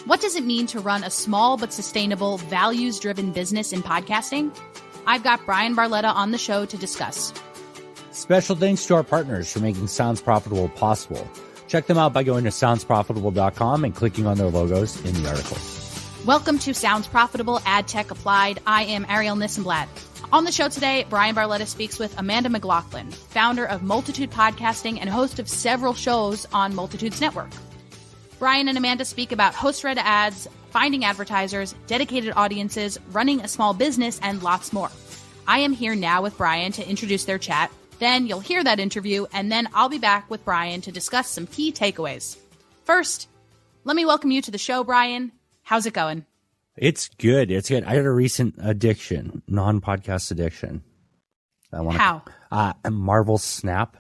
What does it mean to run a small but sustainable, values-driven business in podcasting? I've got Bryan Barletta on the show to discuss. Special thanks to our partners for making Sounds Profitable possible. Check them out by going to soundsprofitable.com and clicking on their logos in the article. Welcome to Sounds Profitable Ad Tech Applied. I am Arielle Nissenblatt. On the show today, Bryan Barletta speaks with Amanda McLoughlin, founder of Multitude Podcasting and host of several shows on Multitude's network. Bryan and Amanda speak about host-read ads, finding advertisers, dedicated audiences, running a small business, and lots more. I am here now with Bryan to introduce their chat. Then you'll hear that interview, and then I'll be back with Bryan to discuss some key takeaways. First, let me welcome you to the show, Bryan. How's it going? It's good. It's good. I had a recent addiction, non-podcast addiction. How? Marvel Snap.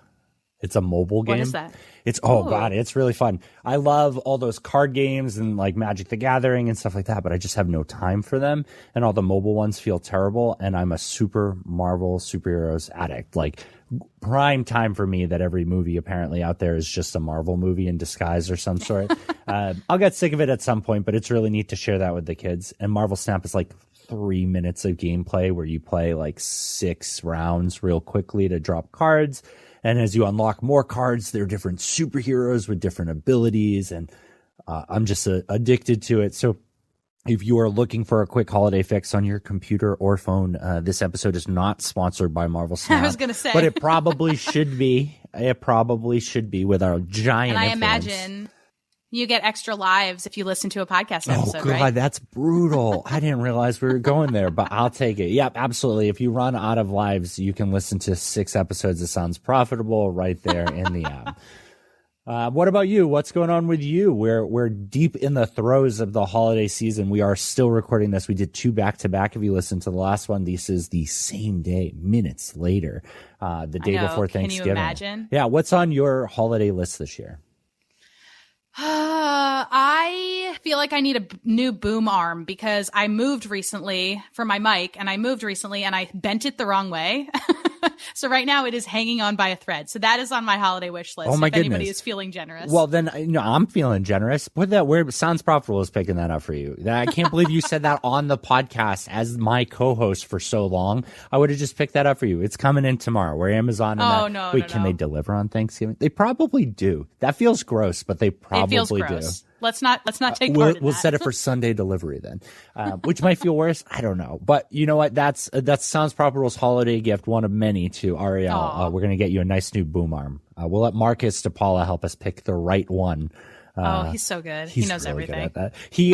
It's a mobile game. What is that? God, it's really fun. I love all those card games and like Magic the Gathering and stuff like that, but I just have no time for them. And all the mobile ones feel terrible. And I'm a super Marvel superheroes addict. Like prime time for me that every movie apparently out there is just a Marvel movie in disguise or some sort. I'll get sick of it at some point, but it's really neat to share that with the kids. And Marvel Snap is like 3 minutes of gameplay where you play like 6 rounds real quickly to drop cards. And as you unlock more cards, there are different superheroes with different abilities. And I'm just addicted to it. So if you are looking for a quick holiday fix on your computer or phone, this episode is not sponsored by Marvel Snap. I was going to say. But it probably should be. It probably should be with our giant And I influence. imagine you get extra lives if you listen to a podcast episode, God, right? That's brutal. I didn't realize we were going there, but I'll take it. Yep, absolutely. If you run out of lives, you can listen to 6 episodes of Sounds Profitable right there in the app. What about you? What's going on with you? We're deep in the throes of the holiday season. We are still recording this. We did 2 back-to-back. If you listen to the last one, this is the same day, minutes later, the day before Thanksgiving. Can you imagine? Yeah, what's on your holiday list this year? I feel like I need a new boom arm because I moved recently for my mic and I bent it the wrong way. So right now it is hanging on by a thread. So that is on my holiday wish list. Oh my if goodness. anybody is feeling generous. Well, then, I'm feeling generous. Put that where Sounds Profitable is picking that up for you. I can't believe you said that on the podcast as my co-host for so long. I would have just picked that up for you. It's coming in tomorrow. We're Amazon. Can they deliver on Thanksgiving? They probably do. That feels gross, but they probably do. Let's not take part in We'll that. set it for Sunday delivery then, which might feel worse. I don't know. But you know what? That's Sounds Profitable's holiday gift, one of many to Arielle. We're going to get you a nice new boom arm. We'll let Marcus DePaula help us pick the right one. He's so good. He knows really everything. Good at that. He,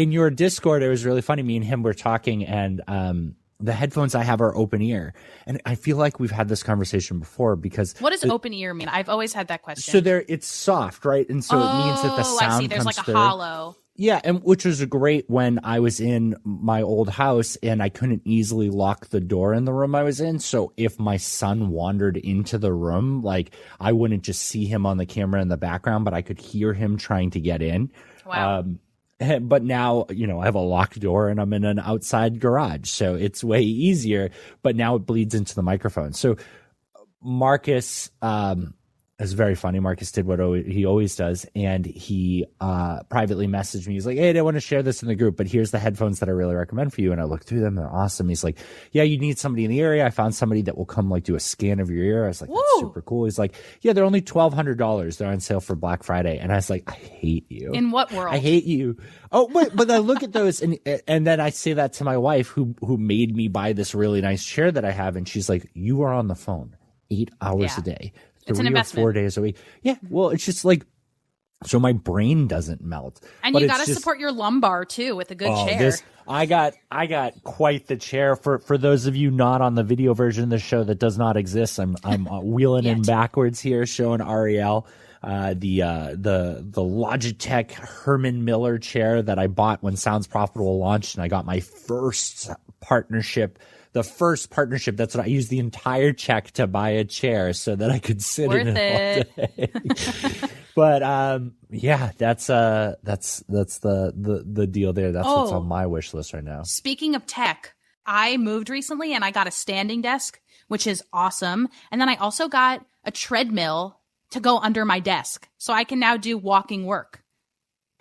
in your Discord, it was really funny. Me and him were talking and, the headphones I have are open ear. And I feel like we've had this conversation before because what does open ear mean? I've always had that question. So it's soft, right? And so it means that the sound I see. There's comes like a through. hollow. Yeah, and which was great when I was in my old house and I couldn't easily lock the door in the room I was in. So if my son wandered into the room, like I wouldn't just see him on the camera in the background, but I could hear him trying to get in. Wow. But now, I have a locked door and I'm in an outside garage. So it's way easier, but now it bleeds into the microphone. So Marcus, it's very funny. Marcus did what he always does. And he privately messaged me. He's like, hey, I want to share this in the group, but here's the headphones that I really recommend for you. And I looked through them. They're awesome. He's like, yeah, you need somebody in the area. I found somebody that will come like do a scan of your ear. I was like, that's super cool. He's like, yeah, they're only $1,200. They're on sale for Black Friday. And I was like, I hate you. In what world? I hate you. Oh, but I look at those and then I say that to my wife who made me buy this really nice chair that I have. And she's like, you are on the phone 8 hours a day. It's an investment. 4 days a week. Yeah. Well, it's just like, so my brain doesn't melt. And you got to support your lumbar too with a good chair. I got quite the chair for those of you not on the video version of the show that does not exist. I'm wheeling in backwards here showing Arielle. The Logitech Herman Miller chair that I bought when Sounds Profitable launched, and I got my first partnership. The first partnership, that's what I used the entire check to buy a chair so that I could sit in it all day. But yeah, that's the deal there. That's what's on my wish list right now. Speaking of tech, I moved recently and I got a standing desk, which is awesome. And then I also got a treadmill to go under my desk, so I can now do walking work.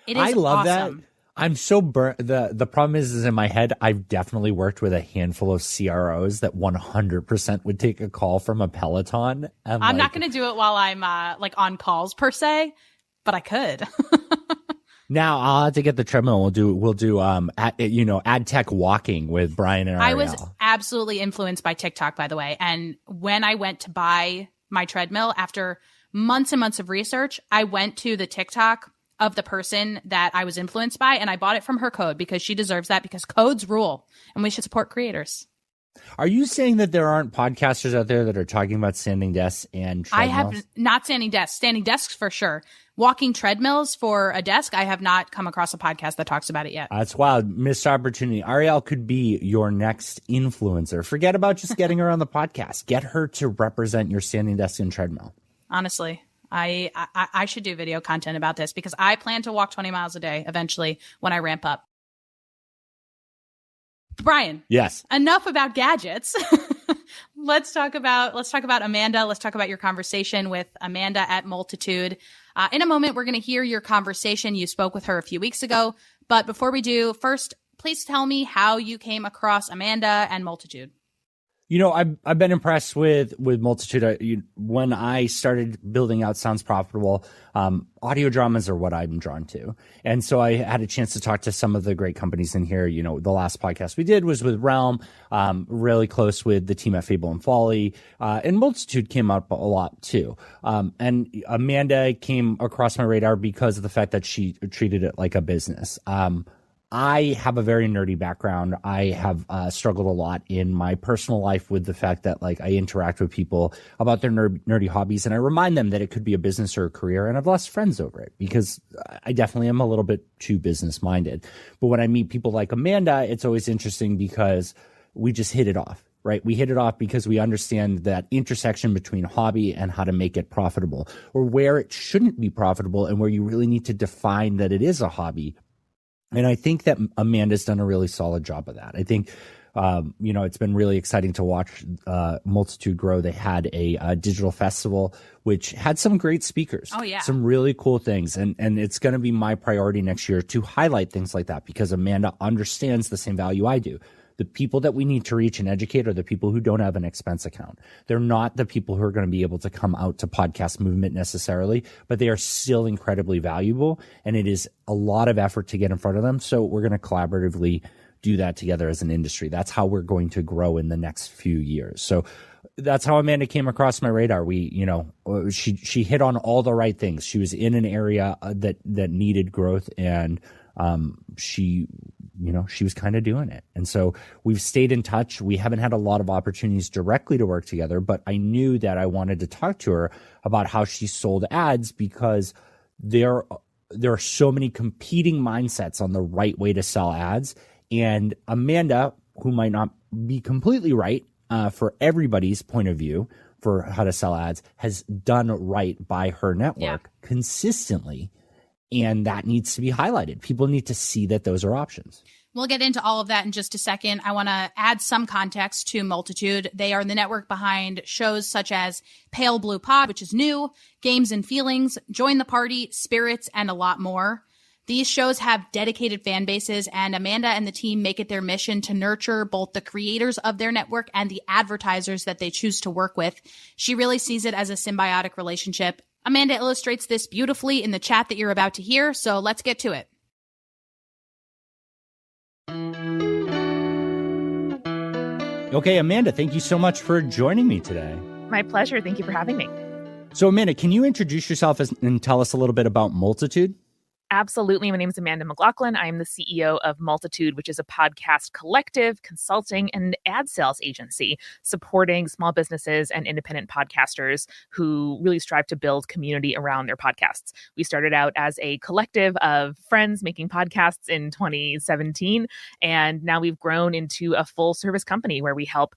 It is I love awesome. that. I'm so burnt. The problem is in my head, I've definitely worked with a handful of CROs that 100% would take a call from a Peloton. And I'm not going to do it while I'm like on calls per se, but I could. now I'll have to get the treadmill. We'll do ad tech walking with Bryan and Arielle. I was absolutely influenced by TikTok, by the way. And when I went to buy my treadmill after months and months of research, I went to the TikTok of the person that I was influenced by, and I bought it from her code because she deserves that, because codes rule and we should support creators. Are you saying that there aren't podcasters out there that are talking about standing desks and treadmills? I have not standing desks for sure. Walking treadmills for a desk, I have not come across a podcast that talks about it yet. That's wild. Missed opportunity. Arielle could be your next influencer. Forget about just getting her on the podcast. Get her to represent your standing desk and treadmill. Honestly, I should do video content about this because I plan to walk 20 miles a day eventually when I ramp up. Bryan. Yes. Enough about gadgets. Let's talk about Amanda. Let's talk about your conversation with Amanda at Multitude. In a moment, we're going to hear your conversation. You spoke with her a few weeks ago. But before we do, first, please tell me how you came across Amanda and Multitude. You know, I've been impressed with Multitude. When I started building out Sounds Profitable, audio dramas are what I'm drawn to. And so I had a chance to talk to some of the great companies in here. You know, the last podcast we did was with Realm, really close with the team at Fable and Folly, and Multitude came up a lot too. And Amanda came across my radar because of the fact that she treated it like a business. I have a very nerdy background. I have struggled a lot in my personal life with the fact that like I interact with people about their nerdy hobbies, and I remind them that it could be a business or a career, and I've lost friends over it because I definitely am a little bit too business minded. But when I meet people like Amanda, it's always interesting because we just hit it off, right? We hit it off because we understand that intersection between hobby and how to make it profitable, or where it shouldn't be profitable and where you really need to define that it is a hobby. And I think that Amanda's done a really solid job of that. I think, it's been really exciting to watch Multitude grow. They had a digital festival, which had some great speakers. Oh, yeah. Some really cool things. And it's going to be my priority next year to highlight things like that because Amanda understands the same value I do. The people that we need to reach and educate are the people who don't have an expense account. They're not the people who are going to be able to come out to podcast movement necessarily, but they are still incredibly valuable. And it is a lot of effort to get in front of them. So we're going to collaboratively do that together as an industry. That's how we're going to grow in the next few years. So that's how Amanda came across my radar. She hit on all the right things. She was in an area that needed growth, and she was kind of doing it. And so we've stayed in touch. We haven't had a lot of opportunities directly to work together, but I knew that I wanted to talk to her about how she sold ads because there are so many competing mindsets on the right way to sell ads. And Amanda, who might not be completely right for everybody's point of view for how to sell ads, has done right by her network consistently. And that needs to be highlighted. People need to see that those are options. We'll get into all of that in just a second. I want to add some context to Multitude. They are the network behind shows such as Pale Blue Pod, which is new, Games and Feelings, Join the Party, Spirits, and a lot more. These shows have dedicated fan bases, and Amanda and the team make it their mission to nurture both the creators of their network and the advertisers that they choose to work with. She really sees it as a symbiotic relationship. Amanda illustrates this beautifully in the chat that you're about to hear, so let's get to it. Okay, Amanda, thank you so much for joining me today. My pleasure. Thank you for having me. So, Amanda, can you introduce yourself and tell us a little bit about Multitude? Absolutely. My name is Amanda McLoughlin. I am the CEO of Multitude, which is a podcast collective, consulting, and ad sales agency supporting small businesses and independent podcasters who really strive to build community around their podcasts. We started out as a collective of friends making podcasts in 2017, and now we've grown into a full service company where we help,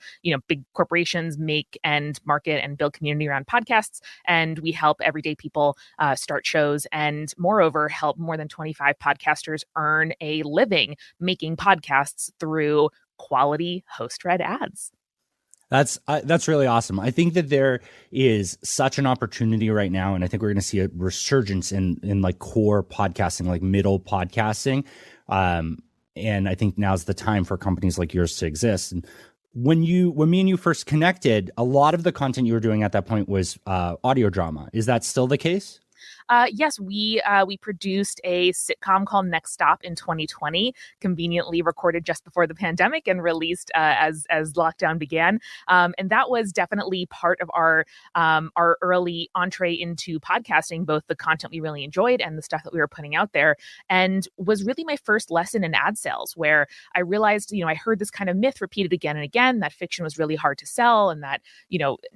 big corporations make and market and build community around podcasts, and we help everyday people start shows, and moreover help more than 25 podcasters earn a living making podcasts through quality host-read ads. That's really awesome. I think that there is such an opportunity right now, and I think we're going to see a resurgence in like core podcasting, like middle podcasting. And I think now's the time for companies like yours to exist. And when me and you first connected, a lot of the content you were doing at that point was audio drama. Is that still the case? Yes, we produced a sitcom called Next Stop in 2020, conveniently recorded just before the pandemic and released as lockdown began. And that was definitely part of our early entree into podcasting, both the content we really enjoyed and the stuff that we were putting out there, and was really my first lesson in ad sales, where I realized, I heard this kind of myth repeated again and again, that fiction was really hard to sell and that,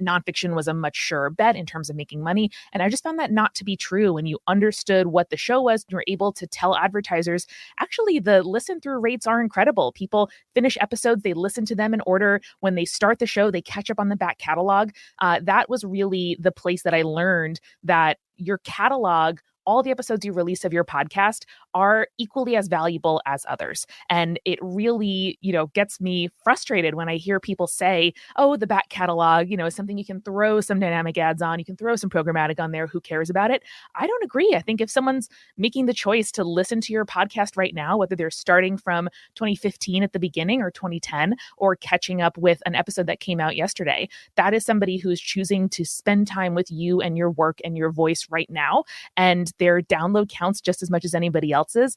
nonfiction was a much surer bet in terms of making money. And I just found that not to be true. When you understood what the show was, you were able to tell advertisers, actually, the listen through rates are incredible. People finish episodes, they listen to them in order. When they start the show, they catch up on the back catalog. That was really the place that I learned that your catalog, all the episodes you release of your podcast, are equally as valuable as others. And it really, gets me frustrated when I hear people say, oh, the back catalog, is something you can throw some dynamic ads on, you can throw some programmatic on there, who cares about it? I don't agree. I think if someone's making the choice to listen to your podcast right now, whether they're starting from 2015 at the beginning or 2010, or catching up with an episode that came out yesterday, that is somebody who's choosing to spend time with you and your work and your voice right now. And their download counts just as much as anybody else's.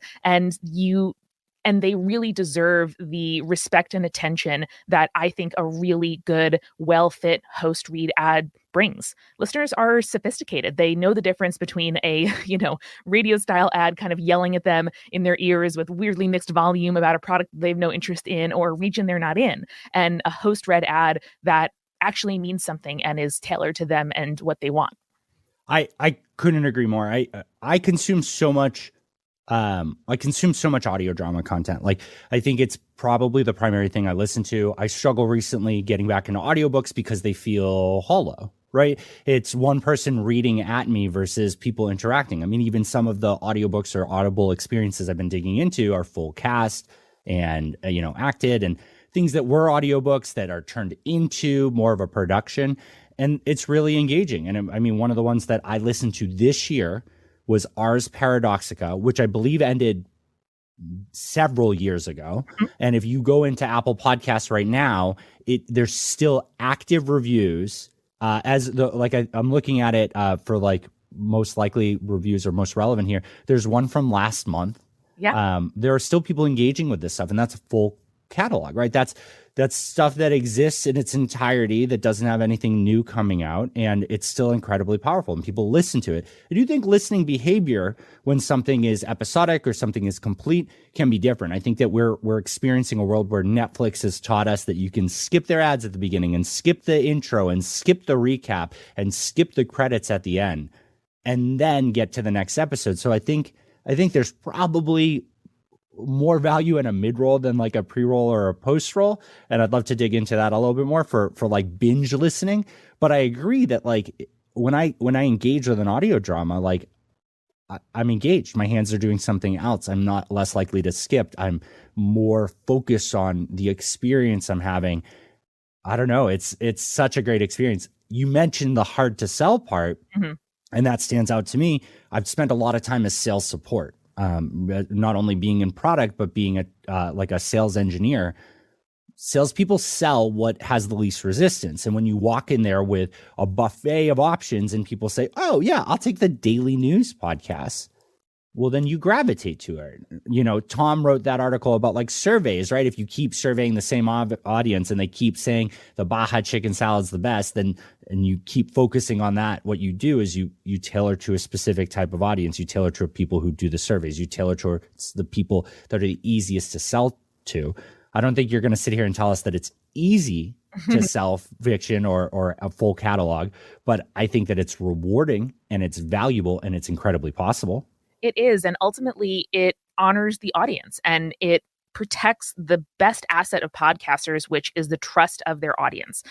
And they really deserve the respect and attention that I think a really good, well-fit host read ad brings. Listeners are sophisticated. They know the difference between a, radio style ad kind of yelling at them in their ears with weirdly mixed volume about a product they have no interest in or a region they're not in, and a host read ad that actually means something and is tailored to them and what they want. I couldn't agree more. I consume so much audio drama content. Like, I think it's probably the primary thing I listen to. I struggle recently getting back into audiobooks because they feel hollow, right? It's one person reading at me versus people interacting. I mean, even some of the audiobooks or Audible experiences I've been digging into are full cast and, acted, and things that were audiobooks that are turned into more of a production. And it's really engaging. And I mean, one of the ones that I listened to this year was Ars Paradoxica, which I believe ended several years ago. Mm-hmm. And if you go into Apple Podcasts right now, there's still active reviews. I'm looking at it for like most likely reviews or most relevant here. There's one from last month. Yeah. There are still people engaging with this stuff, and that's a full catalog, right? That's stuff that exists in its entirety that doesn't have anything new coming out, and it's still incredibly powerful, and people listen to it. I do think listening behavior when something is episodic or something is complete can be different. I think that we're experiencing a world where Netflix has taught us that you can skip their ads at the beginning and skip the intro and skip the recap and skip the credits at the end and then get to the next episode. So I think there's probably more value in a mid-roll than like a pre-roll or a post-roll. And I'd love to dig into that a little bit more for like binge listening. But I agree that like when I engage with an audio drama, like I'm engaged. My hands are doing something else. I'm not less likely to skip. I'm more focused on the experience I'm having. I don't know. It's such a great experience. You mentioned the hard to sell part, mm-hmm. and that stands out to me. I've spent a lot of time as sales support. Not only being in product, but being a sales engineer. Salespeople sell what has the least resistance. And when you walk in there with a buffet of options and people say, oh yeah, I'll take the daily news podcast, well, then you gravitate to it. Tom wrote that article about like surveys, right? If you keep surveying the same audience and they keep saying the Baja chicken salad's the best, and you keep focusing on that, what you do is you tailor to a specific type of audience. You tailor to people who do the surveys. You tailor to the people that are the easiest to sell to. I don't think you're going to sit here and tell us that it's easy to sell fiction or a full catalog, but I think that it's rewarding and it's valuable and it's incredibly possible. It is. And ultimately, it honors the audience and it protects the best asset of podcasters, which is the trust of their audience.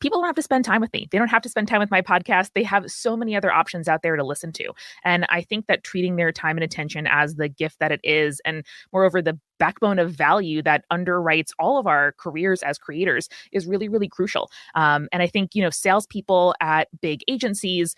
People don't have to spend time with me. They don't have to spend time with my podcast. They have so many other options out there to listen to. And I think that treating their time and attention as the gift that it is, and moreover, the backbone of value that underwrites all of our careers as creators is really, really crucial. And I think, salespeople at big agencies,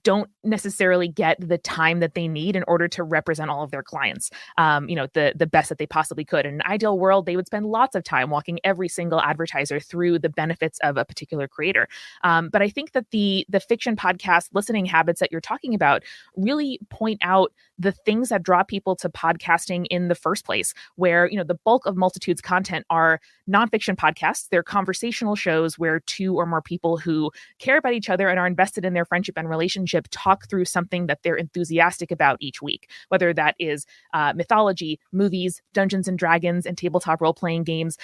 don't necessarily get the time that they need in order to represent all of their clients, the best that they possibly could. In an ideal world, they would spend lots of time walking every single advertiser through the benefits of a particular creator. But I think that the fiction podcast listening habits that you're talking about really point out the things that draw people to podcasting in the first place, where, the bulk of Multitude's content are nonfiction podcasts. They're conversational shows where two or more people who care about each other and are invested in their friendship and relationship talk through something that they're enthusiastic about each week, whether that is mythology, movies, Dungeons and Dragons, and tabletop role-playing games,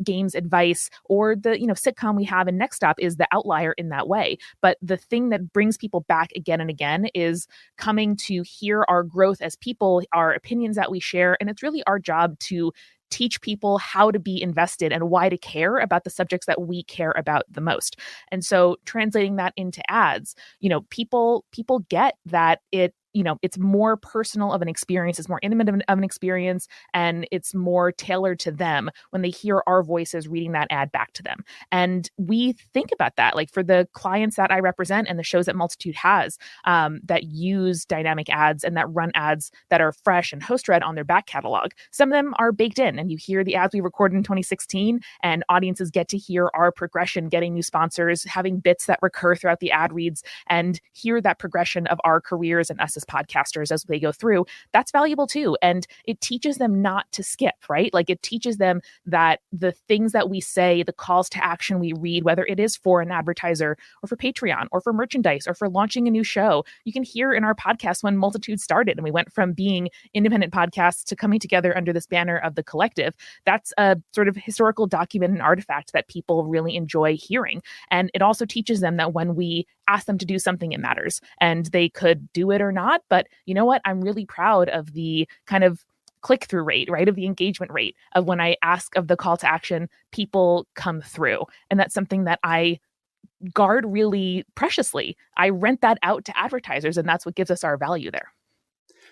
games advice, or the sitcom we have in Next Stop is the outlier in that way. But the thing that brings people back again and again is coming to hear our growth as people, our opinions that we share, and it's really our job to teach people how to be invested and why to care about the subjects that we care about the most. And so translating that into ads, people get that it's more personal of an experience, it's more intimate of an experience, and it's more tailored to them when they hear our voices reading that ad back to them. And we think about that, like for the clients that I represent and the shows that Multitude has that use dynamic ads and that run ads that are fresh and host-read on their back catalog. Some of them are baked in, and you hear the ads we recorded in 2016, and audiences get to hear our progression, getting new sponsors, having bits that recur throughout the ad reads, and hear that progression of our careers and us as podcasters as they go through. That's valuable too. And it teaches them not to skip, right? Like it teaches them that the things that we say, the calls to action we read, whether it is for an advertiser or for Patreon or for merchandise or for launching a new show, you can hear in our podcast when Multitude started and we went from being independent podcasts to coming together under this banner of the collective. That's a sort of historical document and artifact that people really enjoy hearing. And it also teaches them that when we ask them to do something, it matters. And they could do it or not. But you know what? I'm really proud of the kind of click-through rate, right? Of the engagement rate of when I ask of the call to action, people come through. And that's something that I guard really preciously. I rent that out to advertisers, and that's what gives us our value there.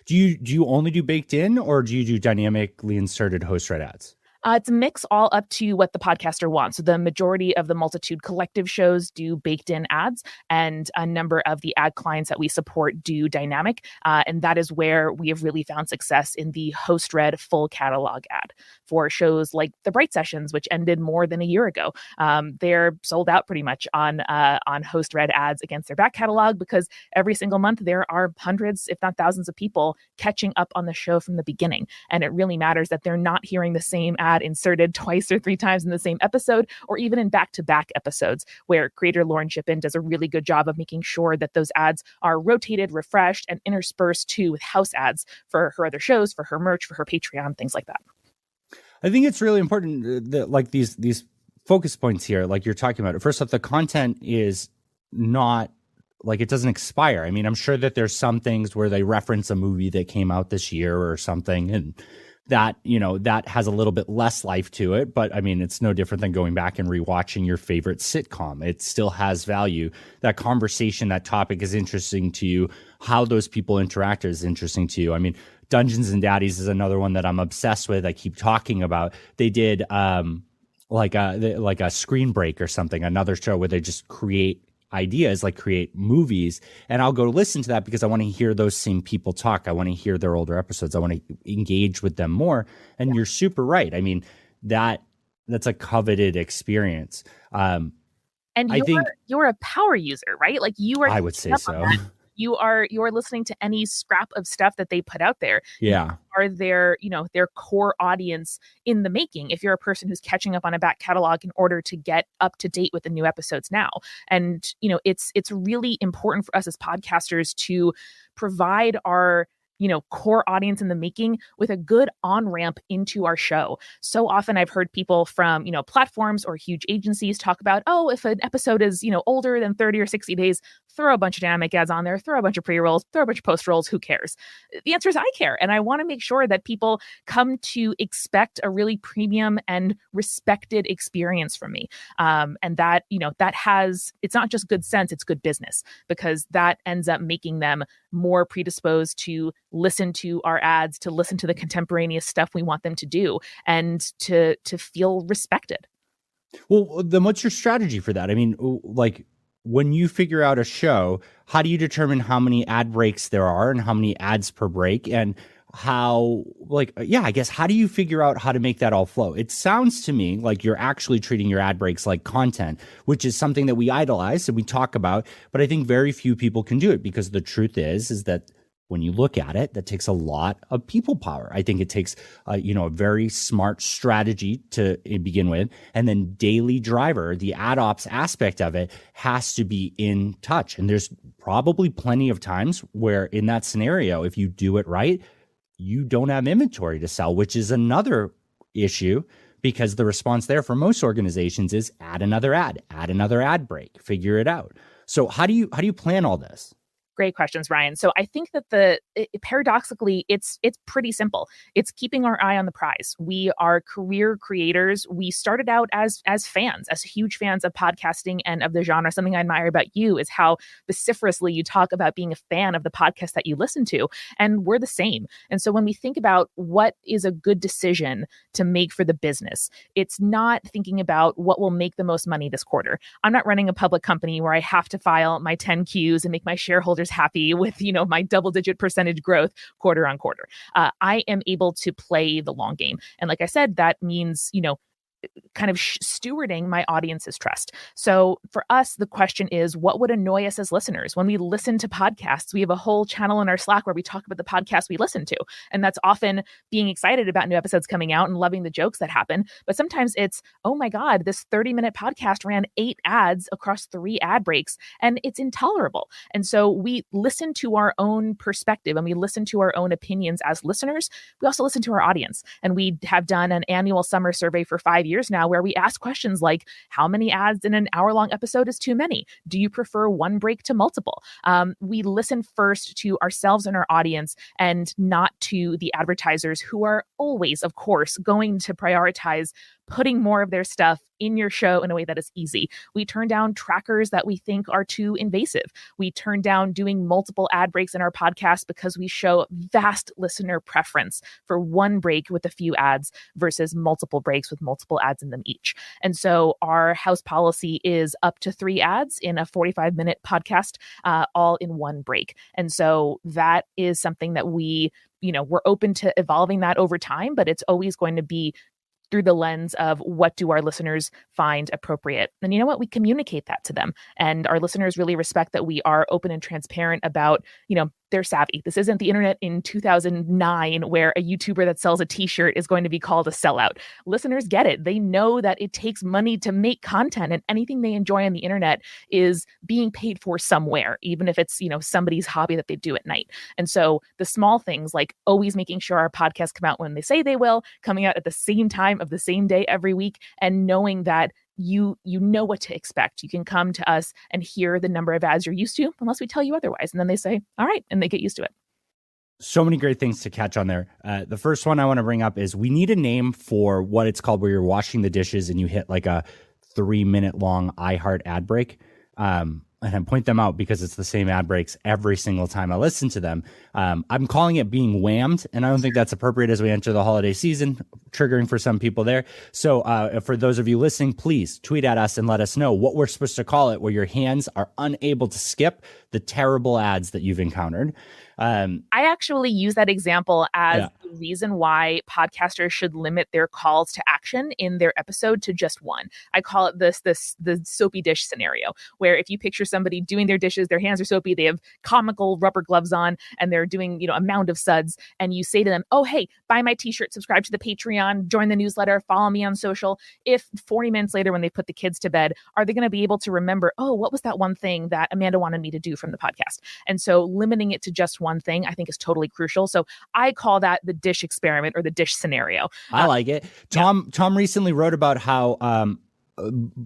Do you only do baked in, or do you do dynamically inserted host-read ads? It's a mix all up to what the podcaster wants. So the majority of the Multitude collective shows do baked in ads, and a number of the ad clients that we support do dynamic. And that is where we have really found success in the host-read full catalog ad for shows like the Bright Sessions, which ended more than a year ago. They're sold out pretty much on host-read ads against their back catalog, because every single month there are hundreds, if not thousands of people catching up on the show from the beginning. And it really matters that they're not hearing the same ad inserted twice or three times in the same episode, or even in back-to-back episodes, where creator Lauren Shippen does a really good job of making sure that those ads are rotated, refreshed, and interspersed too with house ads for her other shows, for her merch, for her Patreon, things like that. I think it's really important that like these focus points here, like you're talking about. First off, the content is not like it doesn't expire. I mean, I'm sure that there's some things where they reference a movie that came out this year or something, and that, that has a little bit less life to it. But I mean, it's no different than going back and rewatching your favorite sitcom. It still has value. That conversation, that topic is interesting to you. How those people interact is interesting to you. I mean, Dungeons and Daddies is another one that I'm obsessed with. I keep talking about. They did like a Screen Break or something, another show where they just create ideas, like create movies, and I'll go listen to that because I want to hear those same people talk. I want to hear their older episodes. I want to engage with them more. And You're super right. I mean, that's a coveted experience. And you're a power user, right? Like you are. I would say so. You are listening to any scrap of stuff that they put out there. Yeah. Are their core audience in the making, if you're a person who's catching up on a back catalog in order to get up to date with the new episodes now. And, it's really important for us as podcasters to provide our core audience in the making with a good on-ramp into our show. So often I've heard people from, platforms or huge agencies talk about, oh, if an episode is, older than 30 or 60 days, throw a bunch of dynamic ads on there, throw a bunch of pre-rolls, throw a bunch of post-rolls, who cares? The answer is I care. And I want to make sure that people come to expect a really premium and respected experience from me. And that, it's not just good sense, it's good business, because that ends up making them more predisposed to listen to our ads, to listen to the contemporaneous stuff we want them to do, and to feel respected. Well, then what's your strategy for that? I mean, like, when you figure out a show, how do you determine how many ad breaks there are and how many ads per break, and how, I guess, how do you figure out how to make that all flow? It sounds to me like you're actually treating your ad breaks like content, which is something that we idolize and we talk about, but I think very few people can do it, because the truth is that when you look at it, that takes a lot of people power. I think it takes, a very smart strategy to begin with. And then daily driver, the ad ops aspect of it, has to be in touch. And there's probably plenty of times where in that scenario, if you do it right, you don't have inventory to sell, which is another issue, because the response there for most organizations is add another ad break, figure it out. So how do you plan all this? Great questions, Ryan. So I think that paradoxically, it's pretty simple. It's keeping our eye on the prize. We are career creators. We started out as fans, as huge fans of podcasting and of the genre. Something I admire about you is how vociferously you talk about being a fan of the podcast that you listen to. And we're the same. And so when we think about what is a good decision to make for the business, it's not thinking about what will make the most money this quarter. I'm not running a public company where I have to file my 10Qs and make my shareholders happy with, my double-digit percentage growth quarter on quarter. I am able to play the long game. And like I said, that means, kind of stewarding my audience's trust. So for us, the question is, what would annoy us as listeners? When we listen to podcasts, we have a whole channel in our Slack where we talk about the podcasts we listen to. And that's often being excited about new episodes coming out and loving the jokes that happen. But sometimes it's, oh my God, this 30-minute podcast ran 8 ads across 3 ad breaks, and it's intolerable. And so we listen to our own perspective and we listen to our own opinions as listeners. We also listen to our audience. And we have done an annual summer survey for 5 years now, where we ask questions like, how many ads in an hour-long episode is too many? Do you prefer one break to multiple? We listen first to ourselves and our audience, and not to the advertisers, who are always, of course, going to prioritize putting more of their stuff in your show in a way that is easy. We turn down trackers that we think are too invasive. We turn down doing multiple ad breaks in our podcast because we show vast listener preference for one break with a few ads versus multiple breaks with multiple ads in them each. And so our house policy is up to 3 ads in a 45-minute podcast, all in one break. And so that is something that we're open to evolving that over time, but it's always going to be through the lens of what do our listeners find appropriate. And you know what? We communicate that to them. And our listeners really respect that we are open and transparent about, they're savvy. This isn't the internet in 2009 where a YouTuber that sells a t-shirt is going to be called a sellout. Listeners get it. They know that it takes money to make content, and anything they enjoy on the internet is being paid for somewhere, even if it's, somebody's hobby that they do at night. And so the small things, like always making sure our podcasts come out when they say they will, coming out at the same time of the same day every week, and knowing that you know what to expect. You can come to us and hear the number of ads you're used to, unless we tell you otherwise. And then they say, all right, and they get used to it. So many great things to catch on there. The first one I want to bring up is we need a name for what it's called, where you're washing the dishes and you hit like a 3-minute long iHeart ad break. And I point them out because it's the same ad breaks every single time I listen to them. I'm calling it being whammed, and I don't think that's appropriate as we enter the holiday season, triggering for some people there. So for those of you listening, please tweet at us and let us know what we're supposed to call it, where your hands are unable to skip the terrible ads that you've encountered. I actually use that example as the reason why podcasters should limit their calls to action in their episode to just one. I call it the soapy dish scenario, where if you picture somebody doing their dishes, their hands are soapy, they have comical rubber gloves on, and they're doing, a mound of suds, and you say to them, oh, hey, buy my t-shirt, subscribe to the Patreon, join the newsletter, follow me on social. If 40 minutes later, when they put the kids to bed, are they going to be able to remember, oh, what was that one thing that Amanda wanted me to do from the podcast? And so limiting it to just one thing, I think, is totally crucial. So I call that the dish experiment, or the dish scenario. I like it. Tom recently wrote about how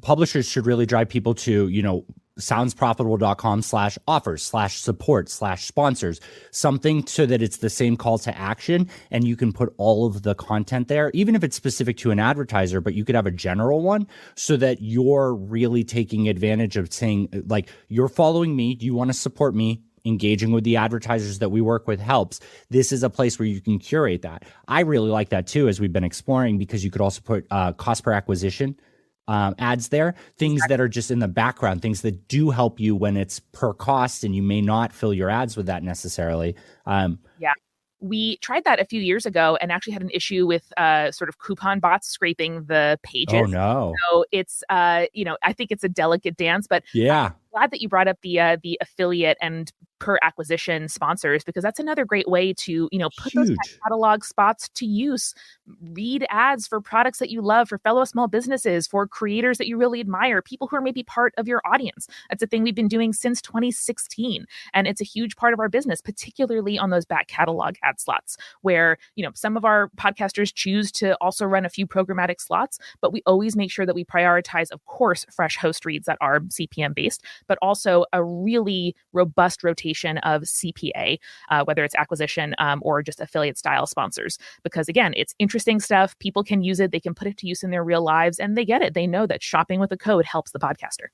publishers should really drive people to, soundsprofitable.com/offers/support/sponsors, something so that it's the same call to action and you can put all of the content there, even if it's specific to an advertiser, but you could have a general one so that you're really taking advantage of saying, like, you're following me, you want to support me, engaging with the advertisers that we work with helps. This is a place where you can curate that. I really like that too, as we've been exploring, because you could also put cost per acquisition ads there, things that are just in the background, things that do help you when it's per cost and you may not fill your ads with that necessarily. Yeah. We tried that a few years ago and actually had an issue with sort of coupon bots scraping the pages. Oh no. So it's, I think it's a delicate dance, but yeah. Glad that you brought up the affiliate and per acquisition sponsors, because that's another great way to, put those catalog spots to use. Read ads for products that you love, for fellow small businesses, for creators that you really admire, people who are maybe part of your audience. That's a thing we've been doing since 2016. And it's a huge part of our business, particularly on those back catalog ad slots where, some of our podcasters choose to also run a few programmatic slots, but we always make sure that we prioritize, of course, fresh host reads that are CPM based, but also a really robust rotation of CPA, whether it's acquisition or just affiliate style sponsors. Because again, it's interesting stuff. People can use it. They can put it to use in their real lives and they get it. They know that shopping with a code helps the podcaster.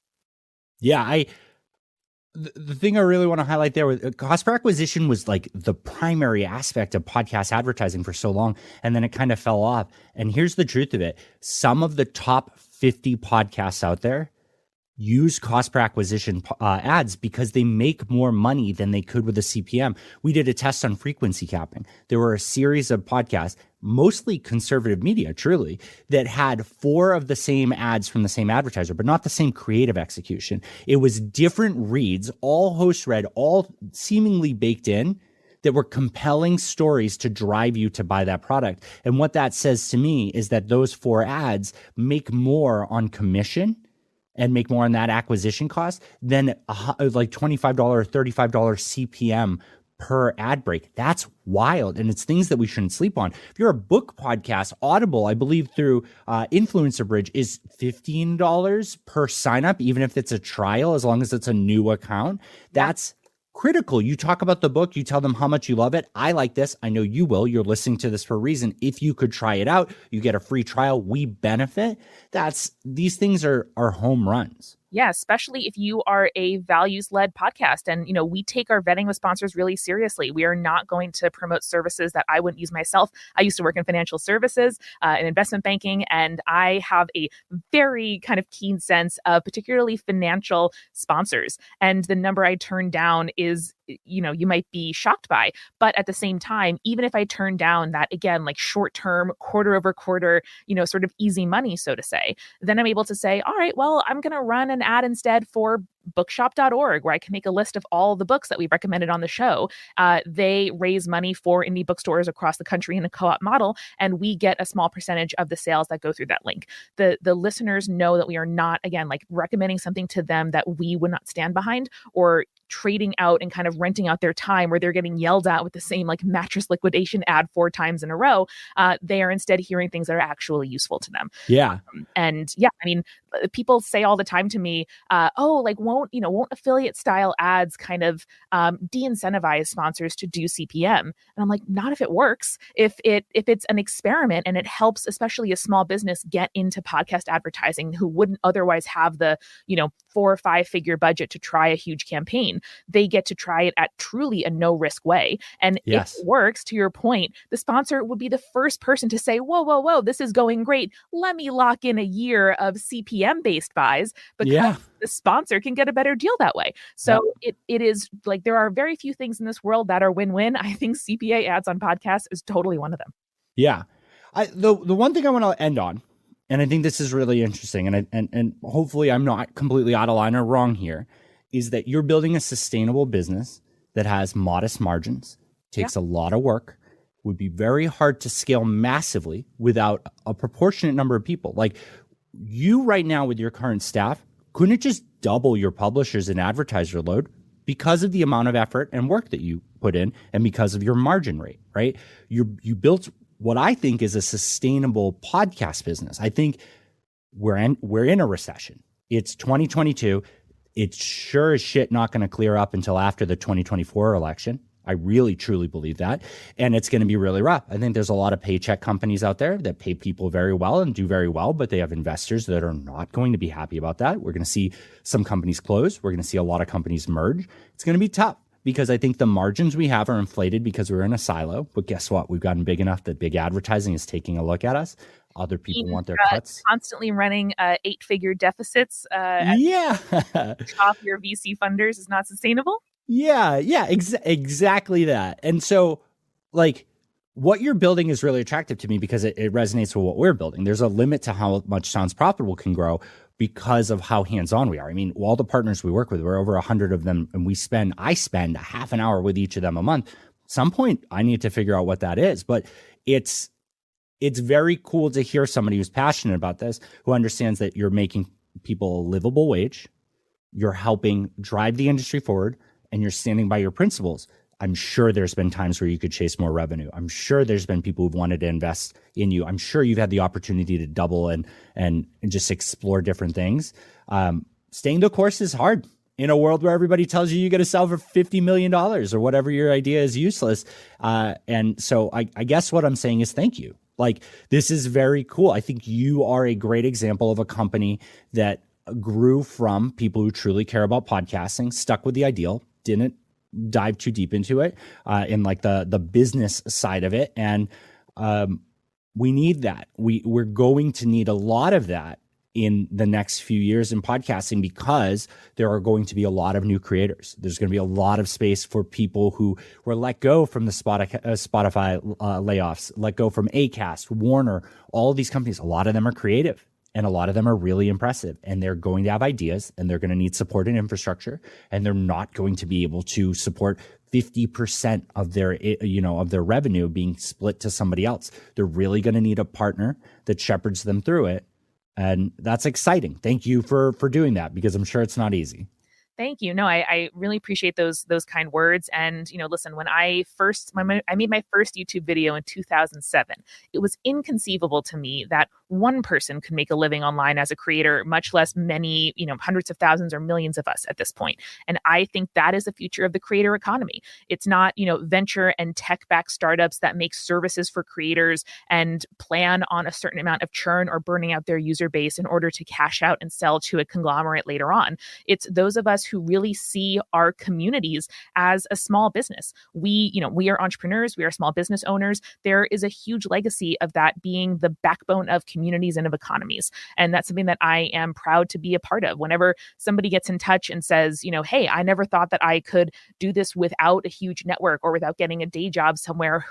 Yeah, the thing I really want to highlight there with cost per acquisition was like the primary aspect of podcast advertising for so long. And then it kind of fell off. And here's the truth of it. Some of the top 50 podcasts out there use cost per acquisition ads because they make more money than they could with a CPM. We did a test on frequency capping. There were a series of podcasts, mostly conservative media, truly, that had 4 of the same ads from the same advertiser, but not the same creative execution. It was different reads, all host read, all seemingly baked in, that were compelling stories to drive you to buy that product. And what that says to me is that those 4 ads make more on commission and make more on that acquisition cost than like $25 or $35 CPM per ad break. That's wild. And it's things that we shouldn't sleep on. If you're a book podcast, Audible, I believe through Influencer Bridge is $15 per sign up, even if it's a trial, as long as it's a new account. That's critical. You talk about the book, you tell them how much you love it. I like this. I know you will. You're listening to this for a reason. If you could try it out, you get a free trial. We benefit. These things are home runs. Yeah, especially if you are a values-led podcast. And, we take our vetting with sponsors really seriously. We are not going to promote services that I wouldn't use myself. I used to work in financial services and investment banking, and I have a very kind of keen sense of particularly financial sponsors. And the number I turn down is, you might be shocked by. But at the same time, even if I turn down that, again, like short-term, quarter over quarter, sort of easy money, so to say, then I'm able to say, all right, well, I'm going to run an ad instead for bookshop.org, where I can make a list of all the books that we've recommended on the show. They raise money for indie bookstores across the country in a co-op model, and we get a small percentage of the sales that go through that link. The listeners know that we are not, again, like recommending something to them that we would not stand behind, or trading out and kind of renting out their time where they're getting yelled at with the same like mattress liquidation ad 4 times in a row. They are instead hearing things that are actually useful to them. Yeah. People say all the time to me, won't affiliate style ads kind of de-incentivize sponsors to do CPM? And I'm like, not if it works. If it's an experiment and it helps, especially a small business, get into podcast advertising who wouldn't otherwise have the, 4 or 5 figure budget to try a huge campaign, they get to try it at truly a no risk way. And if it works, to your point, the sponsor would be the first person to say, whoa, this is going great. Let me lock in a year of CPM based buys, because the sponsor can get a better deal that way. So it is like, there are very few things in this world that are win-win. I think CPA ads on podcasts is totally one of them. Yeah. The one thing I want to end on, and I think this is really interesting, and hopefully I'm not completely out of line or wrong here, is that you're building a sustainable business that has modest margins, takes a lot of work, would be very hard to scale massively without a proportionate number of people. Like you right now with your current staff, couldn't it just double your publishers and advertiser load because of the amount of effort and work that you put in and because of your margin rate, right? You built what I think is a sustainable podcast business. I think we're in a recession. It's 2022. it's sure as shit not going to clear up until after the 2024 election. I really, truly believe that. And it's going to be really rough. I think there's a lot of paycheck companies out there that pay people very well and do very well, but they have investors that are not going to be happy about that. We're going to see some companies close. We're going to see a lot of companies merge. It's going to be tough because I think the margins we have are inflated because we're in a silo. But guess what? We've gotten big enough that big advertising is taking a look at us. Other people want their cuts. Constantly running 8-figure deficits. Yeah. Off your VC funders is not sustainable. Yeah, exactly that. And so, like, what you're building is really attractive to me because it resonates with what we're building. There's a limit to how much Sounds Profitable can grow because of how hands-on we are. I mean, all the partners we work with, we're over 100 of them, and I spend a half an hour with each of them a month. At some point, I need to figure out what that is. But it's very cool to hear somebody who's passionate about this, who understands that you're making people a livable wage, you're helping drive the industry forward, and you're standing by your principles. I'm sure there's been times where you could chase more revenue. I'm sure there's been people who've wanted to invest in you. I'm sure you've had the opportunity to double and just explore different things. Staying the course is hard in a world where everybody tells you got to sell for $50 million or whatever your idea is useless. And so I guess what I'm saying is thank you. Like, this is very cool. I think you are a great example of a company that grew from people who truly care about podcasting, stuck with the ideal, didn't dive too deep into it in like the business side of it. And we need that. We're going to need a lot of that in the next few years in podcasting because there are going to be a lot of new creators. There's going to be a lot of space for people who were let go from the Spotify layoffs, let go from Acast, Warner, all of these companies. A lot of them are creative. And a lot of them are really impressive, and they're going to have ideas, and they're going to need support and infrastructure, and they're not going to be able to support 50% of their revenue being split to somebody else. They're really going to need a partner that shepherds them through it. And that's exciting. Thank you for doing that, because I'm sure it's not easy. Thank you. No, I really appreciate those kind words. And, listen, when I made my first YouTube video in 2007, it was inconceivable to me that one person could make a living online as a creator, much less many, hundreds of thousands or millions of us at this point. And I think that is the future of the creator economy. It's not, venture and tech-backed startups that make services for creators and plan on a certain amount of churn or burning out their user base in order to cash out and sell to a conglomerate later on. It's those of us who really see our communities as a small business. We are entrepreneurs, we are small business owners. There is a huge legacy of that being the backbone of communities and of economies. And that's something that I am proud to be a part of. Whenever somebody gets in touch and says, hey, I never thought that I could do this without a huge network or without getting a day job somewhere,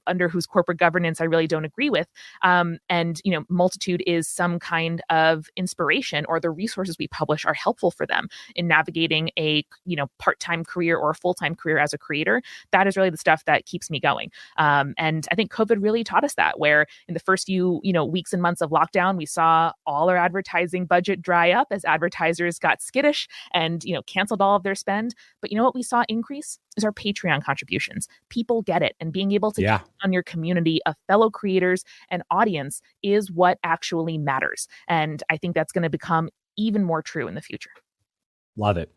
under whose corporate governance I really don't agree with. And Multitude is some kind of inspiration, or the resources we publish are helpful for them in navigating a part-time career or a full-time career as a creator. That is really the stuff that keeps me going. And I think COVID really taught us that, where in the first few weeks and months of lockdown, we saw all our advertising budget dry up as advertisers got skittish and canceled all of their spend. But what we saw increase is our Patreon contributions. People get it, and being able to count on your community of fellow creators and audience is what actually matters. And I think that's going to become even more true in the future. Love it.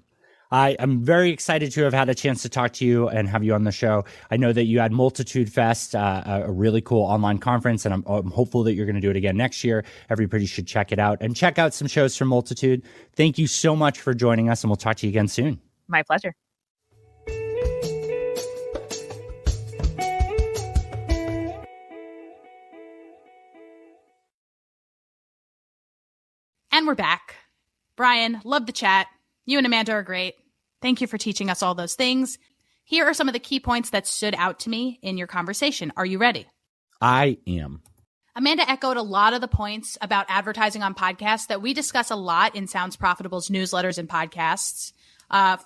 I'm very excited to have had a chance to talk to you and have you on the show. I know that you had Multitude Fest, a really cool online conference, and I'm hopeful that you're going to do it again next year. Everybody should check it out and check out some shows from Multitude. Thank you so much for joining us, and we'll talk to you again soon. My pleasure. And we're back. Bryan, love the chat. You and Amanda are great. Thank you for teaching us all those things. Here are some of the key points that stood out to me in your conversation. Are you ready? I am. Amanda echoed a lot of the points about advertising on podcasts that we discuss a lot in Sounds Profitable's newsletters and podcasts.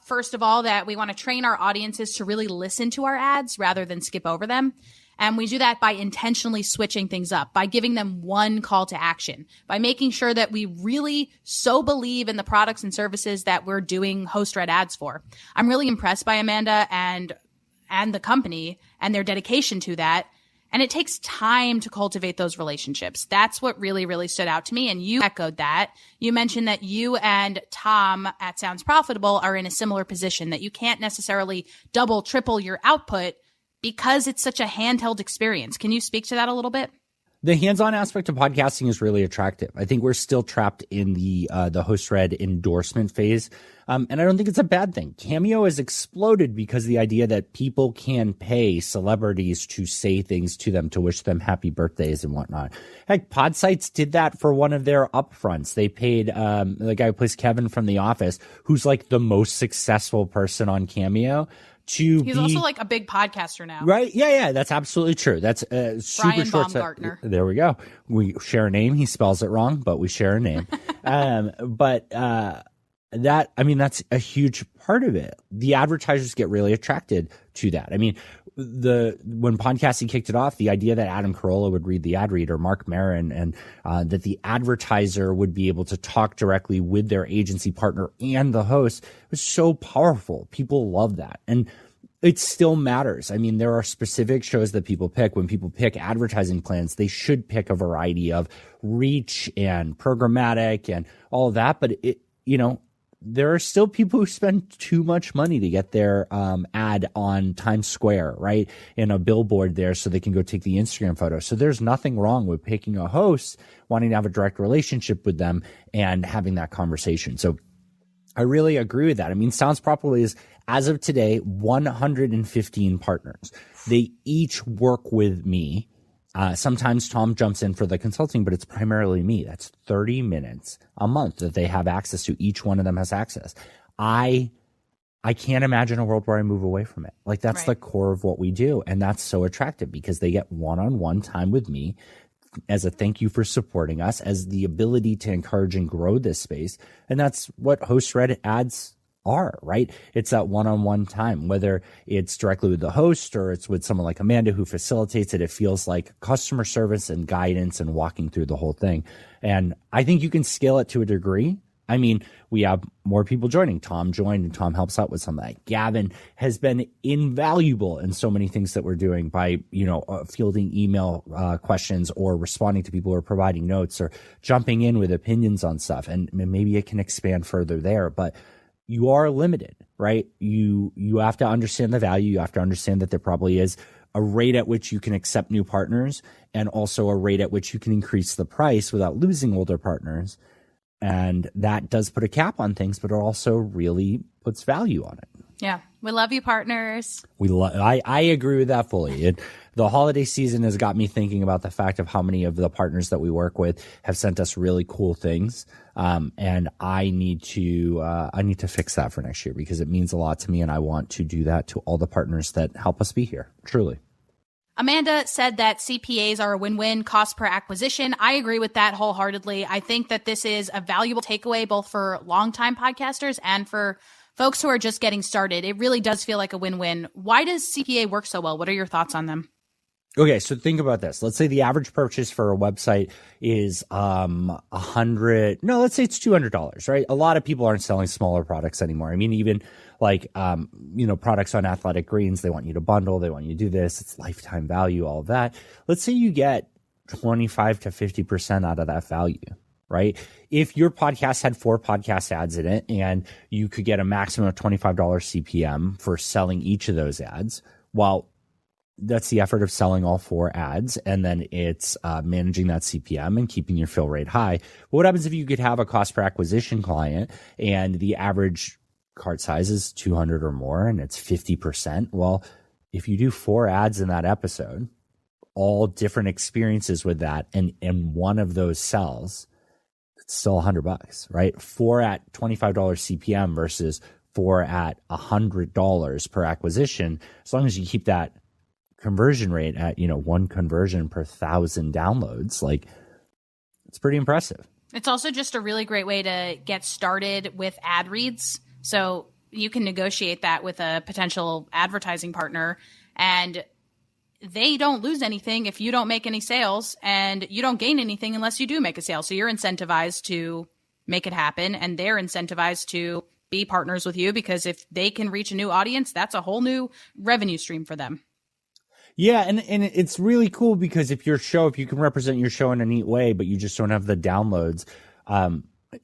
First of all, that we want to train our audiences to really listen to our ads rather than skip over them. And we do that by intentionally switching things up, by giving them one call to action, by making sure that we really so believe in the products and services that we're doing host-read ads for. I'm really impressed by Amanda and the company and their dedication to that. And it takes time to cultivate those relationships. That's what really, really stood out to me. And you echoed that. You mentioned that you and Tom at Sounds Profitable are in a similar position, that you can't necessarily double, triple your output because it's such a handheld experience. Can you speak to that a little bit? The hands-on aspect of podcasting is really attractive. I think we're still trapped in the host-read endorsement phase. And I don't think it's a bad thing. Cameo has exploded because the idea that people can pay celebrities to say things to them, to wish them happy birthdays and whatnot. Heck, Podsites did that for one of their upfronts. They paid the guy who plays Kevin from The Office, who's like the most successful person on Cameo, He's also like a big podcaster now. Right? Yeah, that's absolutely true. That's super Bryan short. Baumgartner. There we go. We share a name. He spells it wrong, but we share a name. That's a huge part of it. The advertisers get really attracted to that. I mean, when podcasting kicked it off, the idea that Adam Carolla would read the ad read, or Mark Maron, and that the advertiser would be able to talk directly with their agency partner and the host was so powerful. People love that. And it still matters. I mean, there are specific shows that people pick. When people pick advertising plans, they should pick a variety of reach and programmatic and all of that. But there are still people who spend too much money to get their ad on Times Square, right, in a billboard there so they can go take the Instagram photo. So there's nothing wrong with picking a host, wanting to have a direct relationship with them, and having that conversation. So I really agree with that. I mean, Sounds Properly is, as of today, 115 partners. They each work with me. Sometimes Tom jumps in for the consulting, but it's primarily me. That's 30 minutes a month that they have access to. Each one of them has access. I can't imagine a world where I move away from it. Like, that's the core of what we do. And that's so attractive because they get one-on-one time with me as a thank you for supporting us, as the ability to encourage and grow this space. And that's what host-read ads are, right? It's that one-on-one time, whether it's directly with the host or it's with someone like Amanda who facilitates it. It feels like customer service and guidance and walking through the whole thing. And I think you can scale it to a degree. I mean, we have more people joining. Tom joined, and Tom helps out with some of that. Gavin has been invaluable in so many things that we're doing by, fielding email questions, or responding to people who are providing notes, or jumping in with opinions on stuff. And maybe it can expand further there, but you are limited, right? You have to understand the value. You have to understand that there probably is a rate at which you can accept new partners, and also a rate at which you can increase the price without losing older partners. And that does put a cap on things, but it also really puts value on it. Yeah. We love you, partners. I agree with that fully. The holiday season has got me thinking about the fact of how many of the partners that we work with have sent us really cool things. And I need to fix that for next year, because it means a lot to me, and I want to do that to all the partners that help us be here. Truly. Amanda said that CPAs are a win-win cost per acquisition. I agree with that wholeheartedly. I think that this is a valuable takeaway both for longtime podcasters and for folks who are just getting started. It really does feel like a win-win. Why does CPA work so well? What are your thoughts on them? Okay, so think about this. Let's say the average purchase for a website is let's say it's $200, right? A lot of people aren't selling smaller products anymore. I mean, even like products on Athletic Greens, they want you to bundle, they want you to do this, it's lifetime value, all of that. Let's say you get 25 to 50% out of that value, right? If your podcast had 4 podcast ads in it and you could get a maximum of $25 CPM for selling each of those ads, well, that's the effort of selling all 4 ads, and then it's managing that CPM and keeping your fill rate high. But what happens if you could have a cost per acquisition client and the average cart size is 200 or more and it's 50%? Well, if you do 4 ads in that episode, all different experiences with that, and one of those sells, it's still $100, right? 4 at $25 CPM versus 4 at $100 per acquisition. As long as you keep that conversion rate at 1 conversion per 1,000 downloads, like, it's pretty impressive. It's also just a really great way to get started with ad reads. So you can negotiate that with a potential advertising partner, and they don't lose anything if you don't make any sales, and you don't gain anything unless you do make a sale. So you're incentivized to make it happen, and they're incentivized to be partners with you, because if they can reach a new audience, that's a whole new revenue stream for them. Yeah, and it's really cool because if you can represent your show in a neat way, but you just don't have the downloads.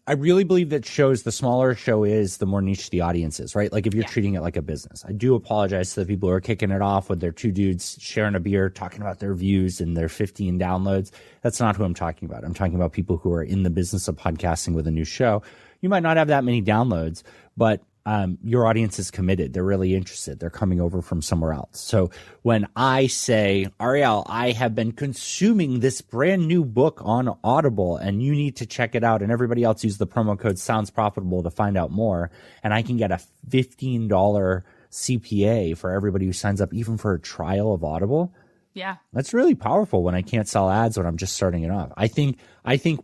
I really believe that the smaller a show is, the more niche the audience is, right? Like if you're treating it like a business. I do apologize to the people who are kicking it off with their two dudes sharing a beer, talking about their views and their 15 downloads. That's not who I'm talking about. I'm talking about people who are in the business of podcasting with a new show. You might not have that many downloads, but your audience is committed. They're really interested. They're coming over from somewhere else. So when I say, Arielle, I have been consuming this brand new book on Audible and you need to check it out, and everybody else use the promo code Sounds Profitable to find out more, and I can get a $15 CPA for everybody who signs up, even for a trial of Audible. Yeah. That's really powerful when I can't sell ads when I'm just starting it off. I think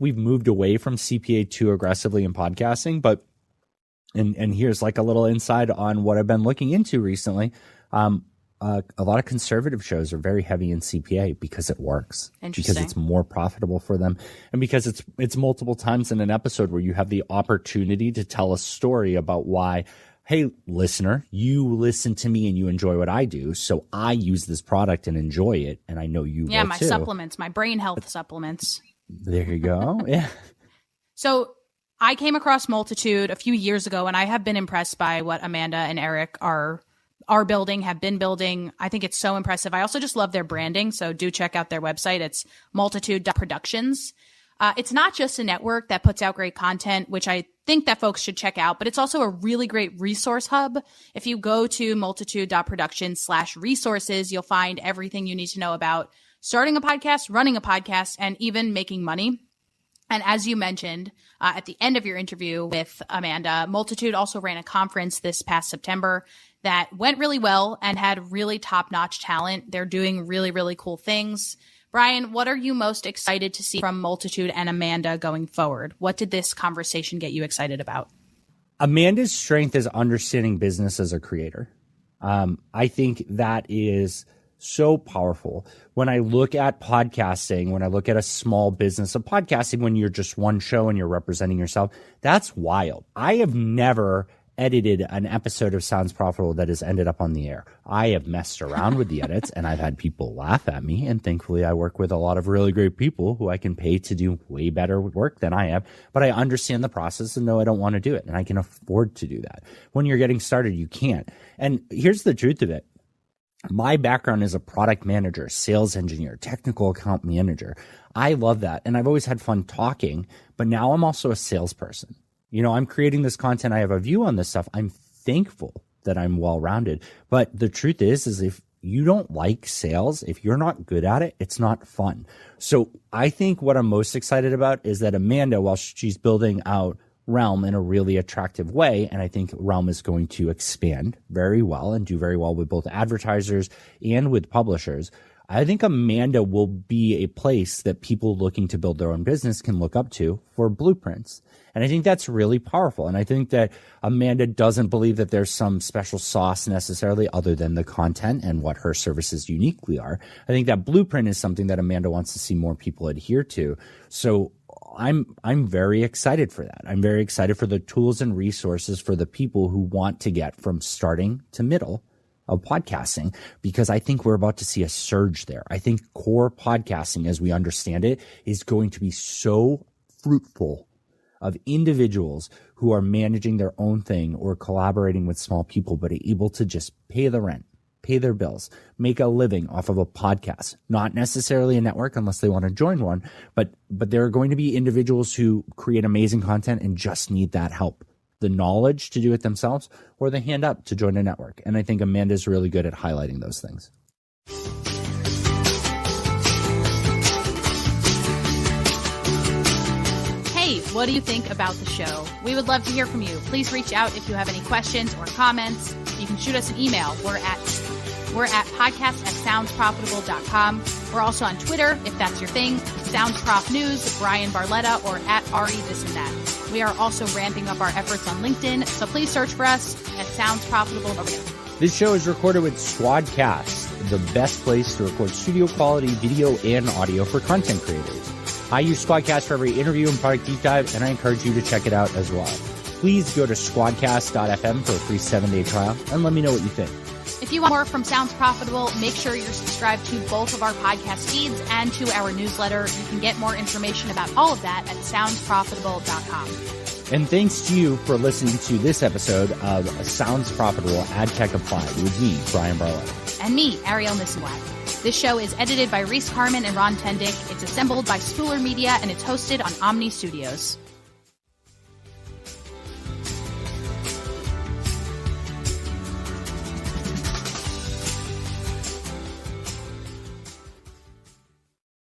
we've moved away from CPA too aggressively in podcasting, but And here's like a little insight on what I've been looking into recently. A lot of conservative shows are very heavy in CPA because it works, because it's more profitable for them, and because it's multiple times in an episode where you have the opportunity to tell a story about why, hey, listener, you listen to me and you enjoy what I do, so I use this product and enjoy it, and I know you will my too. Supplements, my brain health supplements. There you go. Yeah. So I came across Multitude a few years ago, and I have been impressed by what Amanda and Eric are building, have been building. I think it's so impressive. I also just love their branding, so do check out their website. It's multitude.productions. It's not just a network that puts out great content, which I think that folks should check out, but it's also a really great resource hub. If you go to multitude.productions/resources, you'll find everything you need to know about starting a podcast, running a podcast, and even making money. And as you mentioned at the end of your interview with Amanda, Multitude also ran a conference this past September that went really well and had really top-notch talent. They're doing really, really cool things. Bryan, what are you most excited to see from Multitude and Amanda going forward? What did this conversation get you excited about? Amanda's strength is understanding business as a creator. I think that is so powerful. When I look at podcasting, when I look at a small business of podcasting, when you're just one show and you're representing yourself, that's wild. I have never edited an episode of Sounds Profitable that has ended up on the air. I have messed around with the edits and I've had people laugh at me. And thankfully I work with a lot of really great people who I can pay to do way better work than I have, but I understand the process and know I don't want to do it. And I can afford to do that. When you're getting started, you can't. And here's the truth of it. My background is a product manager, sales engineer, technical account manager. I love that. And I've always had fun talking, but now I'm also a salesperson. You know, I'm creating this content. I have a view on this stuff. I'm thankful that I'm well-rounded. But the truth is if you don't like sales, if you're not good at it, it's not fun. So I think what I'm most excited about is that Amanda, while she's building out Realm in a really attractive way, and I think Realm is going to expand very well and do very well with both advertisers and with publishers, I think Amanda will be a place that people looking to build their own business can look up to for blueprints. And I think that's really powerful. And I think that Amanda doesn't believe that there's some special sauce necessarily other than the content and what her services uniquely are. I think that blueprint is something that Amanda wants to see more people adhere to. So I'm very excited for that. I'm very excited for the tools and resources for the people who want to get from starting to middle of podcasting, because I think we're about to see a surge there. I think core podcasting, as we understand it, is going to be so fruitful of individuals who are managing their own thing or collaborating with small people, but able to just pay the rent, pay their bills, make a living off of a podcast, not necessarily a network unless they want to join one, but there are going to be individuals who create amazing content and just need that help, the knowledge to do it themselves or the hand up to join a network. And I think Amanda's really good at highlighting those things. Hey, what do you think about the show? We would love to hear from you. Please reach out if you have any questions or comments. You can shoot us an email. We're at podcast@soundsprofitable.com. We're also on Twitter, if that's your thing. SoundsProf News, Bryan Barletta, or at Ari This and That. We are also ramping up our efforts on LinkedIn, so please search for us at Sounds Profitable over there. This show is recorded with SquadCast, the best place to record studio quality video and audio for content creators. I use SquadCast for every interview and product deep dive, and I encourage you to check it out as well. Please go to squadcast.fm for a free 7-day trial and let me know what you think. If you want more from Sounds Profitable, make sure you're subscribed to both of our podcast feeds and to our newsletter. You can get more information about all of that at soundsprofitable.com. And thanks to you for listening to this episode of Sounds Profitable Ad Tech Applied with me, Bryan Barletta. And me, Arielle Nissenblatt. This show is edited by Reece, Carman, and Tendick. It's assembled by Spooler Media, and it's hosted on Omni Studios.